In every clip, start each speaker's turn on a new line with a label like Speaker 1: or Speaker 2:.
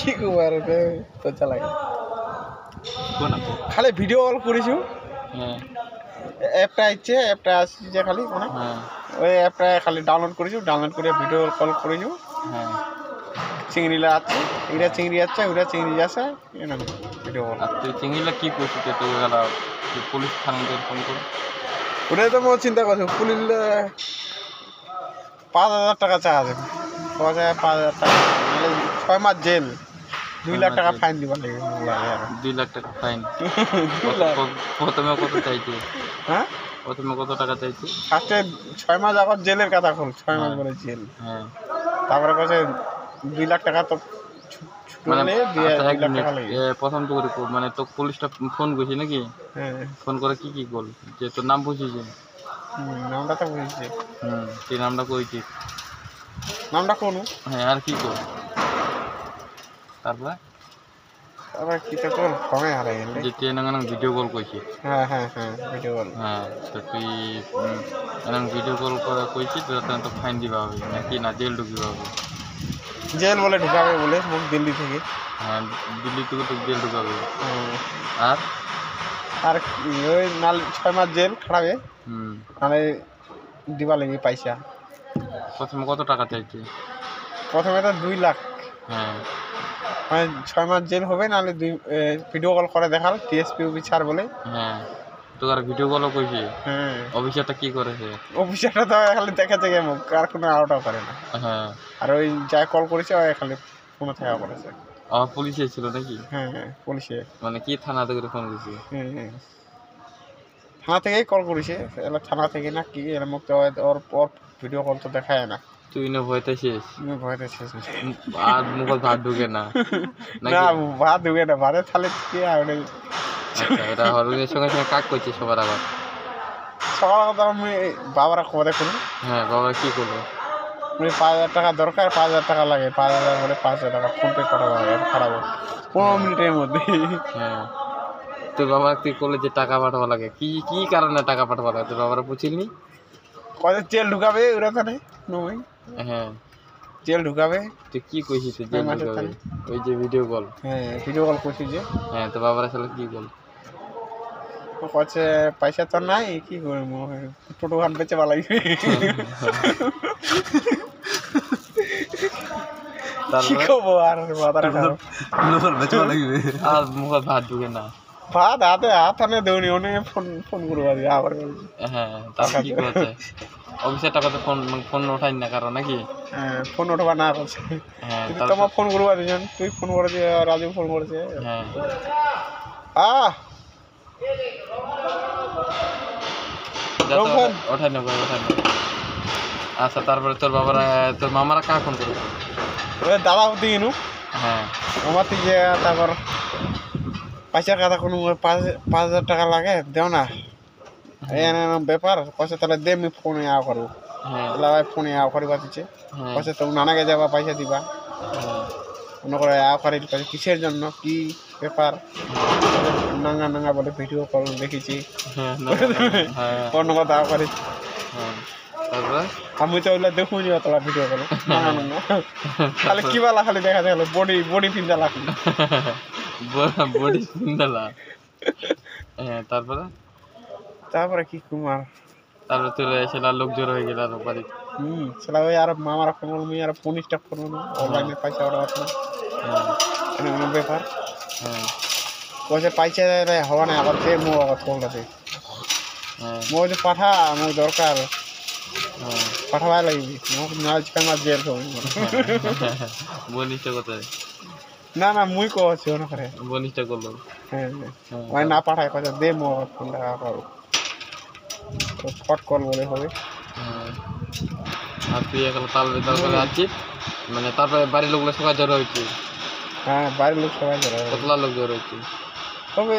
Speaker 1: কি কুমার পচা লাগে
Speaker 2: কোন
Speaker 1: খালি ভিডিও কল করেছু
Speaker 2: হ্যাঁ
Speaker 1: অ্যাপটা ইচ্ছে অ্যাপটা আসছে খালি মানে
Speaker 2: হ্যাঁ
Speaker 1: ওই অ্যাপটা খালি ডাউনলোড করেছু ডাউনলোড করে ভিডিও কল করেছু
Speaker 2: হ্যাঁ
Speaker 1: চিংড়িলা আছে এরা চিংড়ি আছে ওরা চিংড়ি আছে ভিডিও কল
Speaker 2: আর তুই চিংড়িলা কি করছিস তুই গেল পুলিশ থানাতে ফোন করে
Speaker 1: ওটাই তো মো চিন্তা করছো পুলিশ 5,000 টাকা চার্জ 5,000 টাকা মানে 6 মাস জেল 2 লাখ টাকা ফাইন দিবার লাগে
Speaker 2: 2 লাখ টাকা ফাইন প্রথমে কত চাইছে
Speaker 1: হ্যাঁ
Speaker 2: প্রথমে কত টাকা চাইছে
Speaker 1: ফার্স্টে 6 মাস আগত জেলের কথা খোল 6 মাস পরে জেল
Speaker 2: হ্যাঁ
Speaker 1: তারপরে কাছে 2 লাখ টাকা তো
Speaker 2: মানে
Speaker 1: দিয়ে 2 লাখ টাকা লাগে
Speaker 2: প্রথম তো মানে তো পুলিশটা ফোন করছি নাকি
Speaker 1: হ্যাঁ
Speaker 2: ফোন করে কি বল যে তোর নাম বুঝিয়েছে
Speaker 1: নামটা তো বুঝছি
Speaker 2: তুই নামটা কইছি
Speaker 1: নামটা কোন
Speaker 2: হ্যাঁ আর কি কর তারপরে
Speaker 1: কি তো কল ফোনে হারাই গেল
Speaker 2: যে তুই এনাং ভিডিও কল করছি
Speaker 1: হ্যাঁ ভিডিও কল
Speaker 2: হ্যাঁ তো তুই এনাং ভিডিও কল করে কইছি তো ফাইন দিবা হবে নাকি না জেল ঢুকিবা হবে
Speaker 1: জেল বলে ঢুকাবে বলে মুখ দিল্লি থেকে
Speaker 2: হ্যাঁ দিল্লি থেকে তো জেল ঢুকাবে আর
Speaker 1: আর ওই 6 মাস জেল খাড়াবে মানে দিবা লাগে পয়সা
Speaker 2: প্রথমে কত টাকা চাইছে
Speaker 1: প্রথমে তো 2 লাখ
Speaker 2: হ্যাঁ
Speaker 1: মানে 6 মাস জেল হবে নাহলে ভিডিও কল করে দেখাল টিএসপি অফিসার বলে
Speaker 2: হ্যাঁ তোর ভিডিও কলও কইছি
Speaker 1: হ্যাঁ
Speaker 2: অফিসারটা কি করেছে
Speaker 1: অফিসারটা তো খালি দেখাচ্ছে গেম আর কোনো আউটও করে না
Speaker 2: হ্যাঁ
Speaker 1: আর ওই যা কল করেছে ওই খালি ফোনে থাকা করেছে
Speaker 2: পুলিশে ছিল নাকি
Speaker 1: হ্যাঁ পুলিশে
Speaker 2: মানে কি থানা থেকে ফোন করেছে
Speaker 1: থানা থেকেই কল করেছে এলা থানা থেকে না কি এর মুখে ওর ভিডিও কল তো দেখায় না
Speaker 2: তুই না ভয়তে শেষ
Speaker 1: ভয়তে শেষ
Speaker 2: আর মুখ ভাত ঢুকে না
Speaker 1: না ভাত ঢুকে না ভাতের থালে কি আর
Speaker 2: আচ্ছা এটা হরুনের সঙ্গে কাক করছে সবার আবার
Speaker 1: সকাল কথা আমি বাবারা খবরে করি
Speaker 2: হ্যাঁ বাবা কি করলো
Speaker 1: 5,000 টাকা দরকার 5,000 টাকা লাগে 5,000 বলে 5,000 টাকা ফোনপে পাঠাবো খারাপ 15 মিনিটের মধ্যে
Speaker 2: হ্যাঁ তোর বাবা তুই করলে যে টাকা পাঠাবো লাগে কি কারণে টাকা পাঠাবো লাগে তোর বাবারা বুঝিনি
Speaker 1: কত জেল ঢুকাবে ওরা তাহলে নয়
Speaker 2: হ্যাঁ
Speaker 1: জেল ঢুকাবে
Speaker 2: তুই কি কইছিস জেল ঢুকাবে ওই যে ভিডিও কল
Speaker 1: হ্যাঁ ভিডিও কল করছিস যে
Speaker 2: হ্যাঁ তো বাবার আসলে কি বল
Speaker 1: কচ্ছে পয়সা তো নাই কি করবো টোটো খান বেচে ভালো লাগবে
Speaker 2: আর মুখ ভাত ঢুকে না
Speaker 1: ভাত হাতে হাত আনে দেউনি অনেক ফোন করবো আবার
Speaker 2: হ্যাঁ তারপর কি করছে অফিসের টাকা তো ফোন ওঠাই না কারণ নাকি
Speaker 1: হ্যাঁ ফোন ওঠবা না করছে তোমার ফোন করবো দুজন তুই ফোন করেছে রাজু ফোন করেছে
Speaker 2: হ্যাঁ ওঠাই না আচ্ছা তারপরে তোর বাবারা তোর মামারা কার ফোন করবে
Speaker 1: দাদা দিই নু
Speaker 2: হ্যাঁ
Speaker 1: আমার থেকে তারপর পয়সার কথা কোনো 5,000 টাকা লাগে দেও না ব্যাপার কষে তাহলে দে আমি ফোনে আও করবো ভাই ফোনে আও করিবা দিচ্ছে কষে তো নানাকে যাবা পয়সা দিবা মনে করে আও করি কিসের জন্য কি ব্যাপার নাঙ্গা বলে ভিডিও কল দেখেছি অন্য কথা আও করি আমি তো ওইগুলো দেখুনি তোরা ভিডিও কল খালি কি বলা খালি দেখা যায় বডি পিন্দা লাগ
Speaker 2: বডি পিন্দালা হ্যাঁ তারপরে কি কুমার তারপরে তোর সেটা লোক জোর হয়ে গেল আর বাড়ি
Speaker 1: সেটা ওই আর মামারা ফোন করবো আর পুলিশটা ফোন করবো অনলাইনে পয়সা ওরা আছে না ব্যাপার পয়সা পয়সা হওয়া না আবার ফের মো আবার ফোনটাতে মো যে পাঠা আমার দরকার পাঠাবার লাগবে না জেল
Speaker 2: বনিষ্টা কোথায়
Speaker 1: না মুই কছি ওনা করে
Speaker 2: বনিষ্টা করলো
Speaker 1: হ্যাঁ না পাঠায় কথা দে মো ফোন টাকা করো ফট কল বলে হবে
Speaker 2: আর তুই এখন তাল করে আছিস মানে তারপরে বাড়ির লোকগুলো সবাই জড়ো হয়েছে
Speaker 1: হ্যাঁ বাড়ির লোক সবাই জড়ো
Speaker 2: কতলা লোক জড়ো হয়েছে
Speaker 1: তবে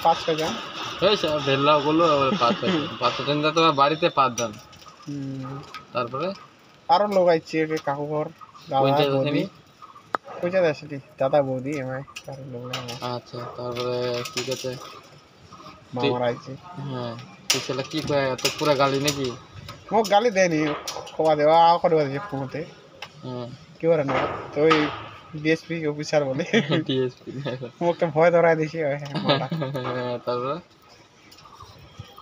Speaker 1: 5-6 জন
Speaker 2: ভেল্লা করলো 5 জন তোমার বাড়িতে 5 জন তারপরে
Speaker 1: আরো লোক আইছে কাকু ঘর দাদা বৌদি
Speaker 2: আচ্ছা তারপরে ঠিক আছে
Speaker 1: মামার আইছে
Speaker 2: হ্যাঁ তুই ছেলে কি কয় তো পুরো গালি নাকি
Speaker 1: ও গালি দেয়নি খোয়া দেওয়া করে দিয়েছে ফোনতে কি করে না তো ওই ডিএসপি অফিসার বলে
Speaker 2: টিএসপি
Speaker 1: মুখটা ভয় ধরাই দিছি
Speaker 2: তারপর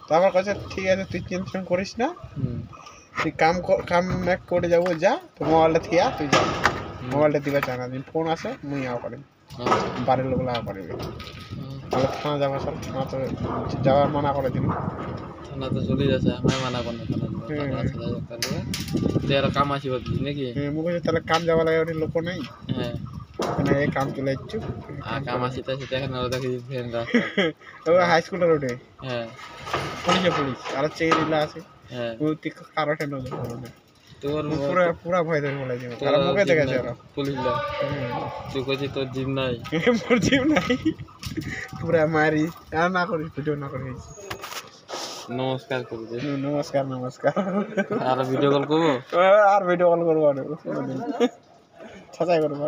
Speaker 1: তারপর কাছে ঠিক আছে তুই টেনশন করিস না তুই কাম এক করে যাবো যা তো মোবাইলটা থিয়া তুই যা মোবাইলটা দিবে চায় না দিন ফোন আসে মুই আও করিম বাড়ির লোক লাগা করবি তাহলে থানা যাবো সব থানা তো যাওয়ার মানা করে দিন
Speaker 2: থানা তো চলে যাচ্ছে আমি মানা করলে থানা তুই আর কাম আসিব নাকি
Speaker 1: মুখ তাহলে কাম যাওয়া লাগে ওটি লোক নেই
Speaker 2: হ্যাঁ
Speaker 1: এখানে এই কাম চলে যাচ্ছ
Speaker 2: আর কাম আসিতে আসিতে এখন ওরা দেখি ফ্রেন্ড
Speaker 1: ও হাই স্কুলের রোডে
Speaker 2: হ্যাঁ
Speaker 1: পুলিশ আর চেরিলা আছে
Speaker 2: হ্যাঁ
Speaker 1: ও ঠিক কারোটা নজর পড়ে না
Speaker 2: তোর
Speaker 1: পুরা পুরা ভয় ধরে বলে যাবে আর মুখে দেখা যায় আর
Speaker 2: পুলিশ লা তুই কইছিস তোর জিম নাই
Speaker 1: মোর জিম নাই পুরা মারি আর না করিস ভিডিও না করিস
Speaker 2: নমস্কার করে দে
Speaker 1: নমস্কার নমস্কার
Speaker 2: আর ভিডিও কল করবো
Speaker 1: আর ভিডিও কল করবো ছাঁচাই করবো